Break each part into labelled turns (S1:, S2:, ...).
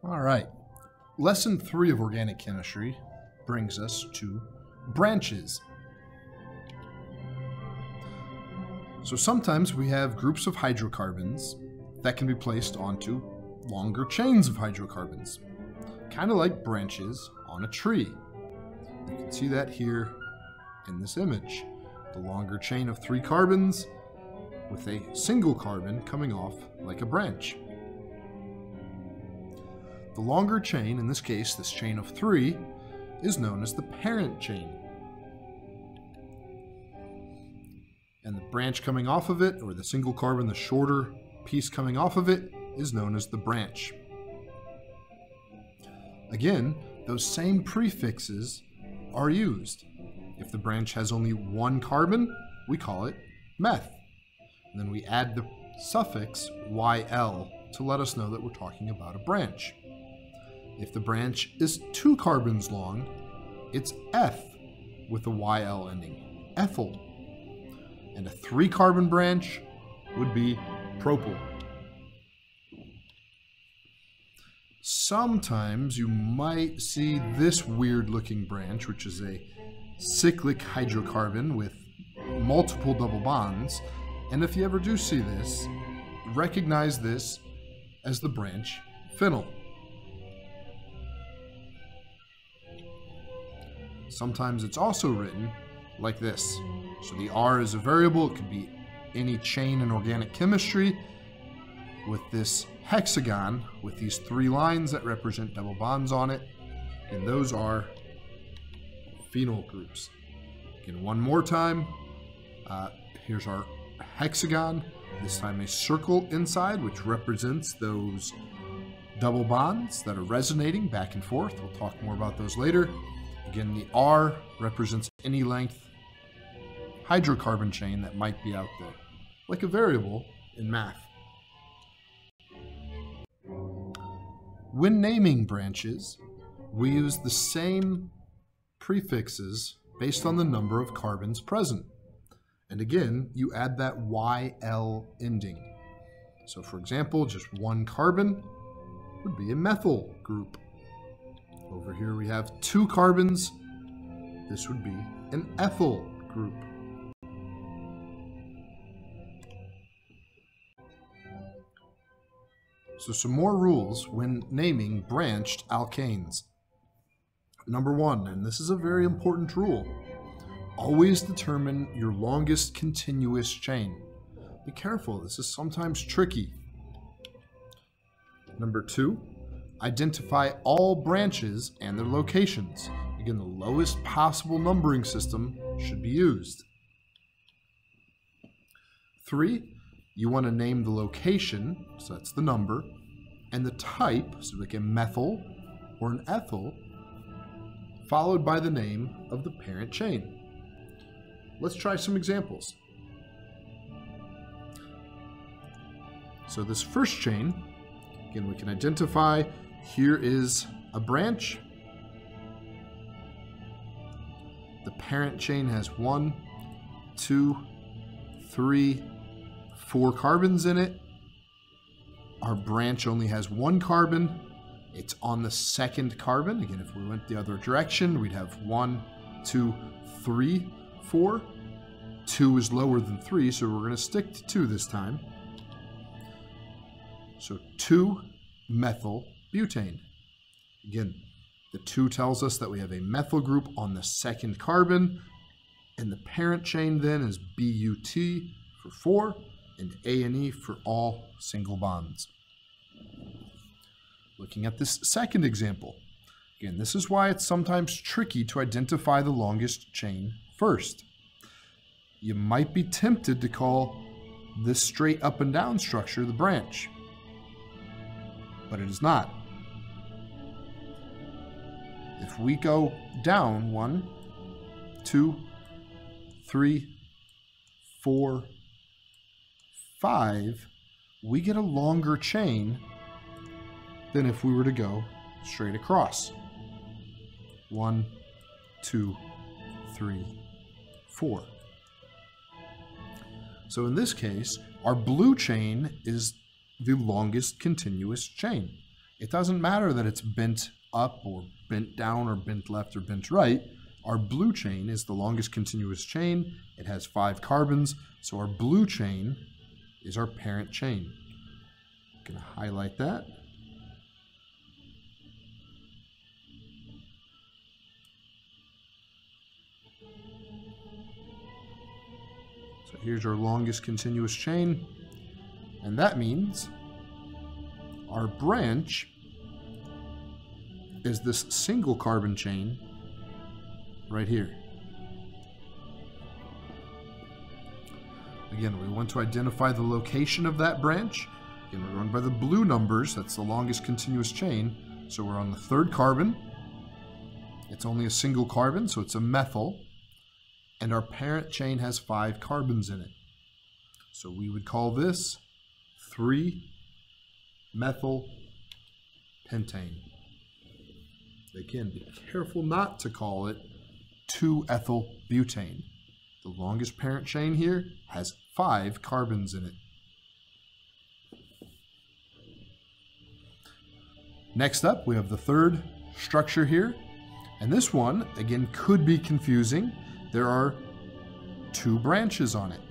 S1: All right. Lesson 3 of organic chemistry brings us to branches. So sometimes we have groups of hydrocarbons that can be placed onto longer chains of hydrocarbons, kind of like branches on a tree. You can see that here in this image. The longer chain of 3 carbons with a single carbon coming off like a branch. The longer chain, in this case, this chain of 3, is known as the parent chain. And the branch coming off of it, or the single carbon, the shorter piece coming off of it, is known as the branch. Again, those same prefixes are used. If the branch has only 1 carbon, we call it meth. And then we add the suffix YL to let us know that we're talking about a branch. If the branch is 2 carbons long, it's eth with a YL ending, ethyl. And a 3 carbon branch would be propyl. Sometimes you might see this weird looking branch, which is a cyclic hydrocarbon with multiple double bonds. And if you ever do see this, recognize this as the branch phenyl. Sometimes it's also written like this. So the R is a variable. It could be any chain in organic chemistry with this hexagon with these 3 lines that represent double bonds on it. And those are phenyl groups. Again, one more time. Here's our hexagon. This time a circle inside, which represents those double bonds that are resonating back and forth. We'll talk more about those later. Again, the R represents any length hydrocarbon chain that might be out there, like a variable in math. When naming branches, we use the same prefixes based on the number of carbons present. And again, you add that YL ending. So for example, just 1 carbon would be a methyl group. Over here we have 2 carbons. This would be an ethyl group. So some more rules when naming branched alkanes. Number 1, and this is a very important rule, always determine your longest continuous chain. Be careful, this is sometimes tricky. Number 2, identify all branches and their locations. Again, the lowest possible numbering system should be used. 3, you want to name the location, so that's the number, and the type, so like a methyl or an ethyl, followed by the name of the parent chain. Let's try some examples. So this first chain, again, we can identify here is a branch. The parent chain has 1, 2, 3, 4 carbons in it. Our branch only has 1 carbon. It's on the 2nd carbon. Again, if we went the other direction, we'd have 1, 2, 3, 4. 2 is lower than 3, so we're going to stick to 2 this time. So 2-methyl butane. Again, the 2 tells us that we have a methyl group on the 2nd carbon, and the parent chain then is BUT for 4, and A and E for all single bonds. Looking at this second example, again, this is why it's sometimes tricky to identify the longest chain first. You might be tempted to call this straight up and down structure the branch, but it is not. If we go down 1, 2, 3, 4, 5, we get a longer chain than if we were to go straight across. 1, 2, 3, 4. So in this case, our blue chain is the longest continuous chain. It doesn't matter that it's bent up or bent down or bent left or bent right. Our blue chain is the longest continuous chain. It has 5 carbons, so our blue chain is our parent chain. I'm going to highlight that. So here's our longest continuous chain, and that means our branch is this single carbon chain right here. Again, we want to identify the location of that branch. Again, we're going by the blue numbers. That's the longest continuous chain. So we're on the 3rd carbon. It's only a single carbon, so it's a methyl. And our parent chain has 5 carbons in it. So we would call this 3-methyl-pentane. Again, be careful not to call it 2-ethyl-butane. The longest parent chain here has 5 carbons in it. Next up, we have the 3rd structure here. And this one, again, could be confusing. There are 2 branches on it.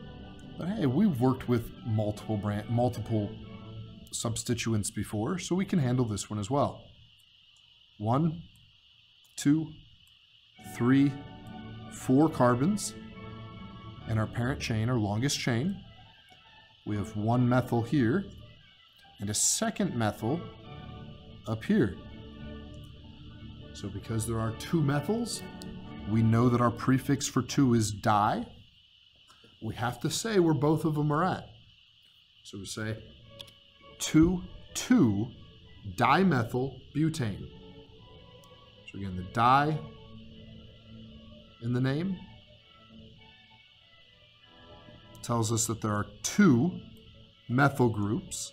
S1: But hey, we've worked with multiple substituents before, so we can handle this one as well. 1, 2, 3, 4 carbons in our parent chain, our longest chain. We have 1 methyl here and a 2nd methyl up here. So because there are 2 methyls, we know that our prefix for 2 is di. We have to say where both of them are at. So we say 2,2-dimethyl-butane. So again, the di in the name tells us that there are 2 methyl groups.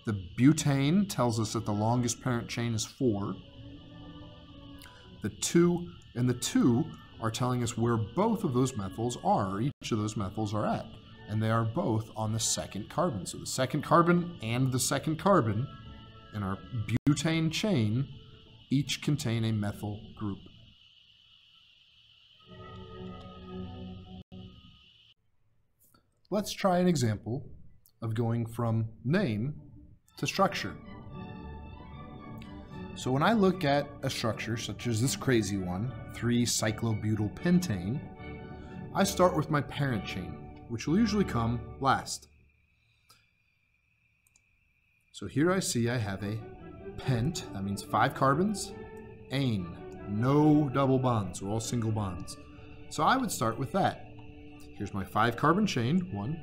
S1: The butane tells us that the longest parent chain is 4. The 2 and the 2 are telling us where both of those methyls are, each of those methyls are at. And they are both on the 2nd carbon. So the 2nd carbon and the 2nd carbon in our butane chain each contain a methyl group. Let's try an example of going from name to structure. So when I look at a structure such as this crazy one, 3-cyclobutylpentane, I start with my parent chain, which will usually come last. So here I see I have a pent, that means 5 carbons, ane, no double bonds, or all single bonds. So I would start with that. Here's my 5 carbon chain, 1,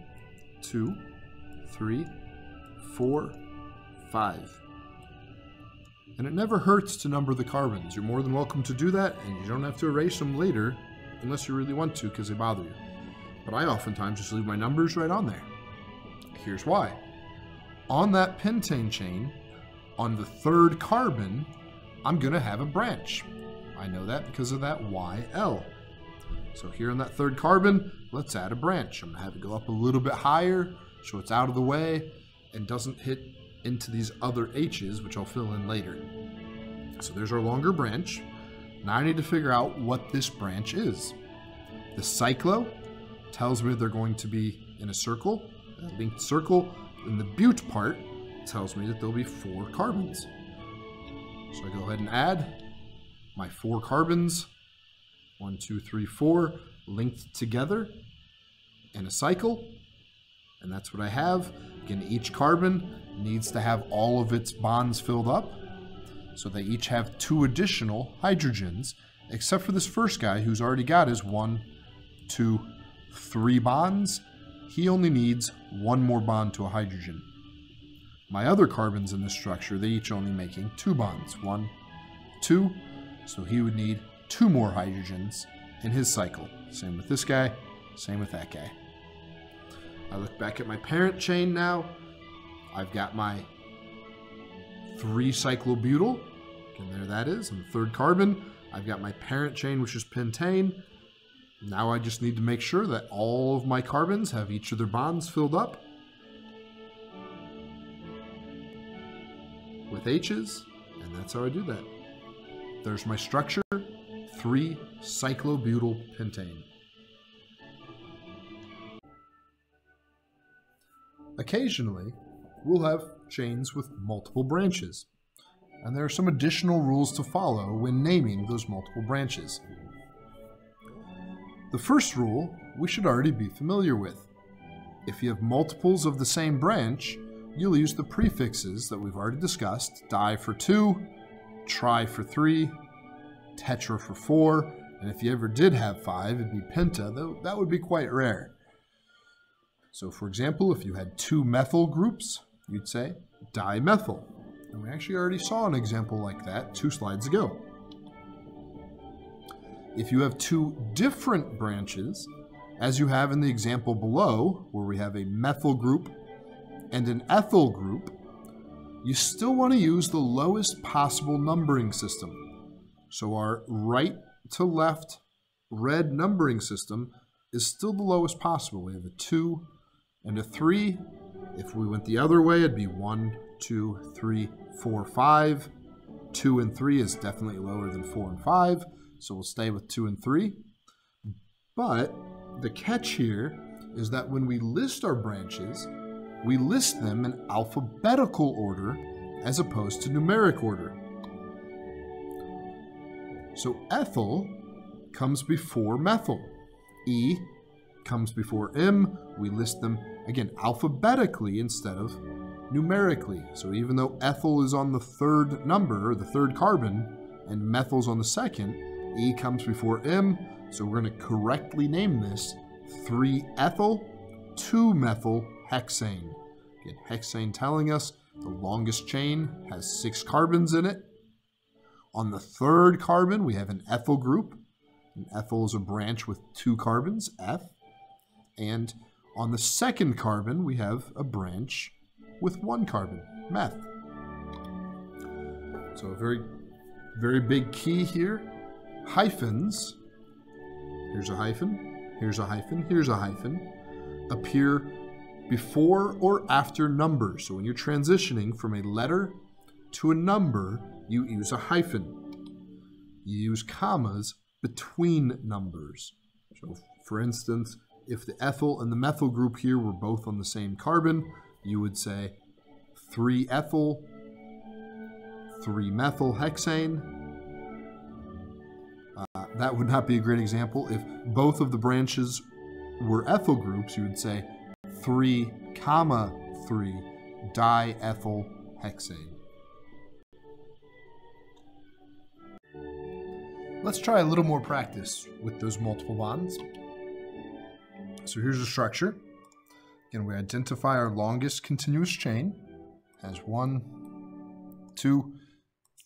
S1: 2, 3, 4, 5. And it never hurts to number the carbons. You're more than welcome to do that, and you don't have to erase them later unless you really want to because they bother you. But I oftentimes just leave my numbers right on there. Here's why. On that pentane chain, on the 3rd carbon, I'm going to have a branch. I know that because of that YL. So here on that 3rd carbon, let's add a branch. I'm going to have it go up a little bit higher so it's out of the way and doesn't hit into these other H's, which I'll fill in later. So there's our longer branch. Now I need to figure out what this branch is. The cyclo tells me they're going to be in a circle, a linked circle, and the bute part tells me that there'll be 4 carbons. So I go ahead and add my 4 carbons, 1, 2, 3, 4, linked together in a cycle, and that's what I have. Again, each carbon needs to have all of its bonds filled up, so they each have 2 additional hydrogens, except for this first guy who's already got his 1, 2, 3 bonds. He only needs 1 more bond to a hydrogen. My other carbons in this structure, they each only making 2 bonds, 1, 2, so he would need 2 more hydrogens in his cycle. Same with this guy, same with that guy. I look back at my parent chain now. I've got my 3-cyclobutyl, and there that is, on the 3rd carbon. I've got my parent chain, which is pentane. Now I just need to make sure that all of my carbons have each of their bonds filled up. with H's, and that's how I do that. There's my structure, 3-cyclobutylpentane. Occasionally, we'll have chains with multiple branches, and there are some additional rules to follow when naming those multiple branches. The first rule we should already be familiar with. If you have multiples of the same branch, you'll use the prefixes that we've already discussed, di for 2, tri for 3, tetra for 4, and if you ever did have 5, it'd be penta, though that would be quite rare. So for example, if you had 2 methyl groups, you'd say dimethyl. And we actually already saw an example like that 2 slides ago. If you have 2 different branches, as you have in the example below, where we have a methyl group and an ethyl group, you still want to use the lowest possible numbering system. So our right to left red numbering system is still the lowest possible. We have a 2 and a 3. If we went the other way, it'd be 1, 2, 3, 4, 5. 2 and 3 is definitely lower than 4 and 5, so we'll stay with 2 and 3. But the catch here is that when we list our branches, we list them in alphabetical order as opposed to numeric order. So ethyl comes before methyl. E comes before M. We list them, again, alphabetically instead of numerically. So even though ethyl is on the 3rd number, or the 3rd carbon, and methyl's on the 2nd, E comes before M. So we're going to correctly name this 3-ethyl 2-methylhexane. Again, hexane telling us the longest chain has 6 carbons in it. On the 3rd carbon, we have an ethyl group. And ethyl is a branch with 2 carbons, F. And on the 2nd carbon, we have a branch with 1 carbon, meth. So a very, very big key here. Hyphens, here's a hyphen, here's a hyphen, here's a hyphen, appear before or after numbers. So when you're transitioning from a letter to a number, you use a hyphen. You use commas between numbers. So for instance, if the ethyl and the methyl group here were both on the same carbon, you would say 3-ethyl 3-methylhexane. That would not be a great example. If both of the branches were ethyl groups, you would say 3-3-diethylhexane. Let's try a little more practice with those multiple bonds. So here's the structure. Again, we identify our longest continuous chain. It has 1, 2,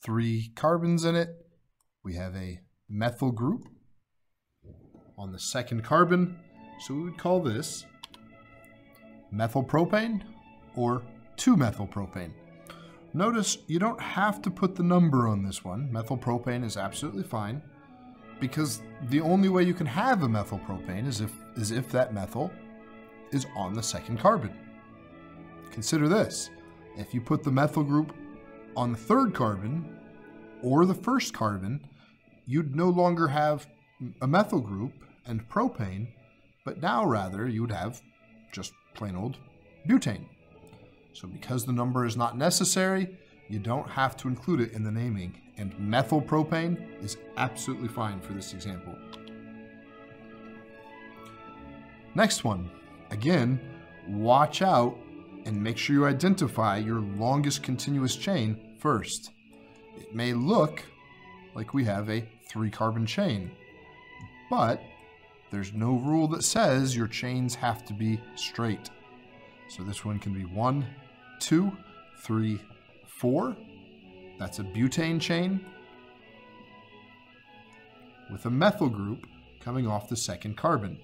S1: 3 carbons in it. We have a methyl group on the 2nd carbon. So we would call this methylpropane or 2-methylpropane. Notice you don't have to put the number on this one. Methylpropane is absolutely fine, because the only way you can have a methylpropane is if that methyl is on the 2nd carbon. Consider this. If you put the methyl group on the 3rd carbon or the 1st carbon, you'd no longer have a methyl group and propane, but now rather you would have just plain old butane. So because the number is not necessary, you don't have to include it in the naming, and methylpropane is absolutely fine for this example. Next one. Again, watch out and make sure you identify your longest continuous chain first. It may look like we have a 3-carbon chain, but there's no rule that says your chains have to be straight. So this one can be 1, 2, 3, 4. That's a butane chain with a methyl group coming off the 2nd carbon.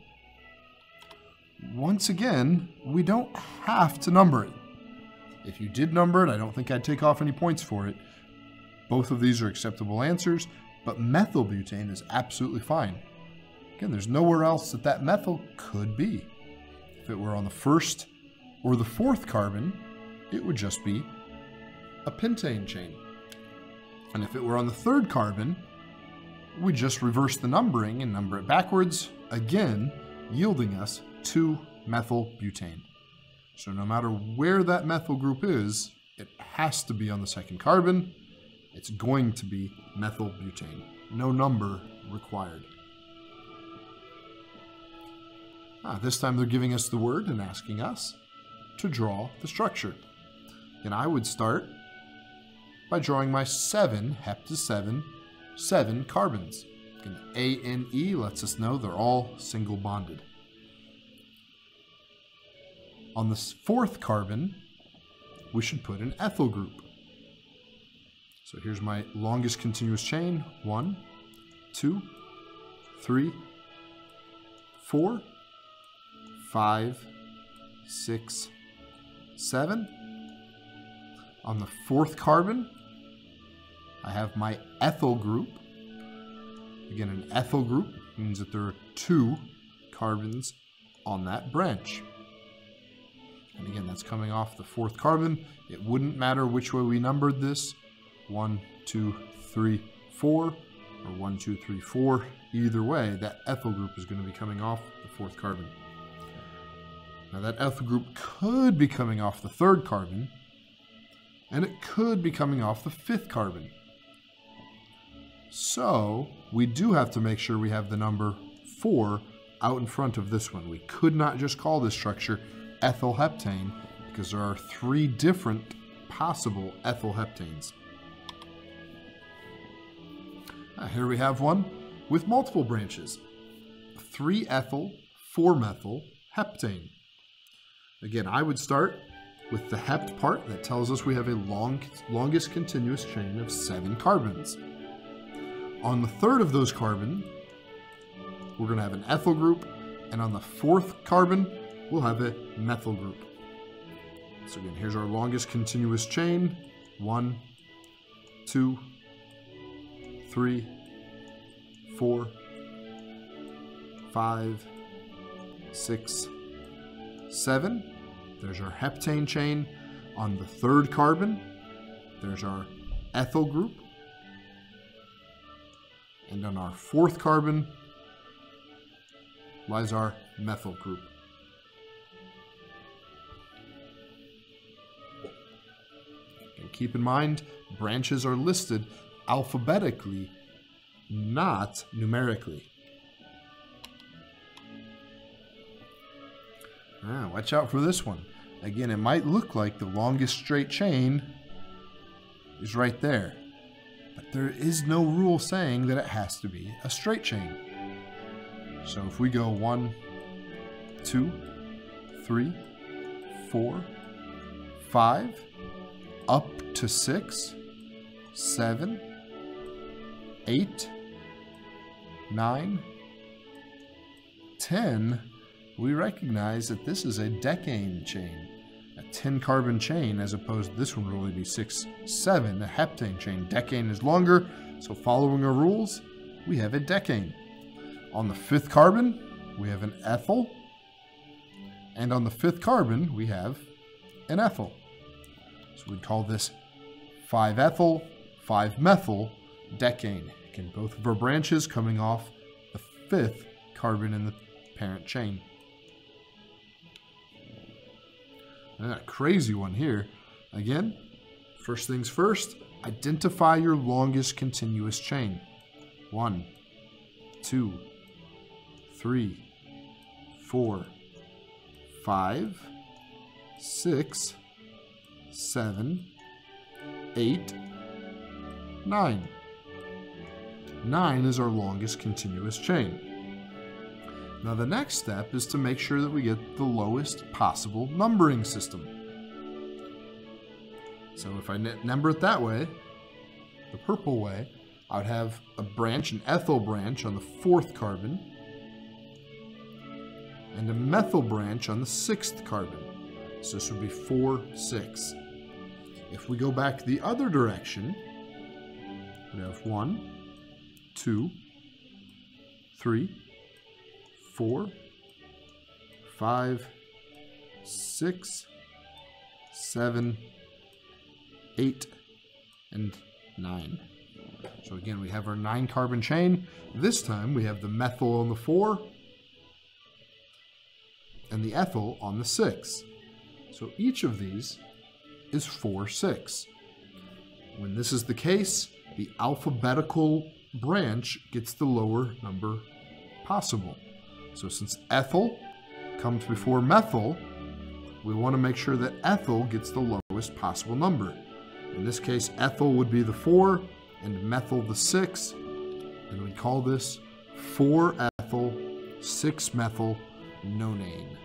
S1: Once again, we don't have to number it. If you did number it, I don't think I'd take off any points for it. Both of these are acceptable answers, but methylbutane is absolutely fine. Again, there's nowhere else that methyl could be. If it were on the 1st or the 4th carbon, it would just be a pentane chain. And if it were on the third carbon, we just reverse the numbering and number it backwards, again, yielding us 2-methylbutane. So no matter where that methyl group is, it has to be on the second carbon. It's going to be methylbutane. No number required. This time they're giving us the word and asking us to draw the structure. And I would start by drawing my 7 hepta-7 7 carbons. And A and E lets us know they're all single bonded. On the fourth carbon, we should put an ethyl group. So here's my longest continuous chain. 1, 2, 3, 4, 5, 6, 7. On the fourth carbon, I have my ethyl group. Again, an ethyl group means that there are 2 carbons on that branch. And again, that's coming off the fourth carbon. It wouldn't matter which way we numbered this. 1, 2, 3, 4, or 1, 2, 3, 4. Either way, that ethyl group is going to be coming off the fourth carbon. Now that ethyl group could be coming off the third carbon, and it could be coming off the fifth carbon. So we do have to make sure we have the number 4 out in front of this one. We could not just call this structure ethyl heptane because there are 3 different possible ethyl heptanes. Here we have one with multiple branches. 3-ethyl 4-methyl heptane. Again, I would start with the hept part that tells us we have a longest continuous chain of 7 carbons. On the third of those carbons, we're going to have an ethyl group, and on the fourth carbon, we'll have a methyl group. So again, here's our longest continuous chain. 1, 2, 3, 4, 5, 6, 7. There's our heptane chain. On the third carbon, there's our ethyl group. And on our fourth carbon lies our methyl group. And keep in mind, branches are listed alphabetically, not numerically. Watch out for this one. Again, it might look like the longest straight chain is right there, but there is no rule saying that it has to be a straight chain. So if we go 1, 2, 3, 4, 5, up to 6, 7, 8, 9, 10, we recognize that this is a decane chain, a 10-carbon chain, as opposed to this one would only be 6, 7, a heptane chain. Decane is longer, so following our rules, we have a decane. On the fifth carbon, we have an ethyl, and on the fifth carbon, we have an ethyl. So we'd call this 5-ethyl, 5-methyl decane. Again, both of our branches coming off the fifth carbon in the parent chain. A crazy one here. Again, first things first, identify your longest continuous chain. 1, 2, 3, 4, 5, 6, 7, 8, 9. 9 is our longest continuous chain. Now the next step is to make sure that we get the lowest possible numbering system. So if I number it that way, the purple way, I would have a branch, an ethyl branch on the fourth carbon, and a methyl branch on the sixth carbon. So this would be 4, 6. If we go back the other direction, we have 1, 2, 3, 4, 5, 6, 7, 8, and 9. So again, we have our 9-carbon chain. This time we have the methyl on the 4 and the ethyl on the 6. So each of these is 4, 6. When this is the case, the alphabetical branch gets the lower number possible. So since ethyl comes before methyl, we want to make sure that ethyl gets the lowest possible number. In this case, ethyl would be the 4 and methyl the 6, and we call this 4-ethyl 6-methyl nonane.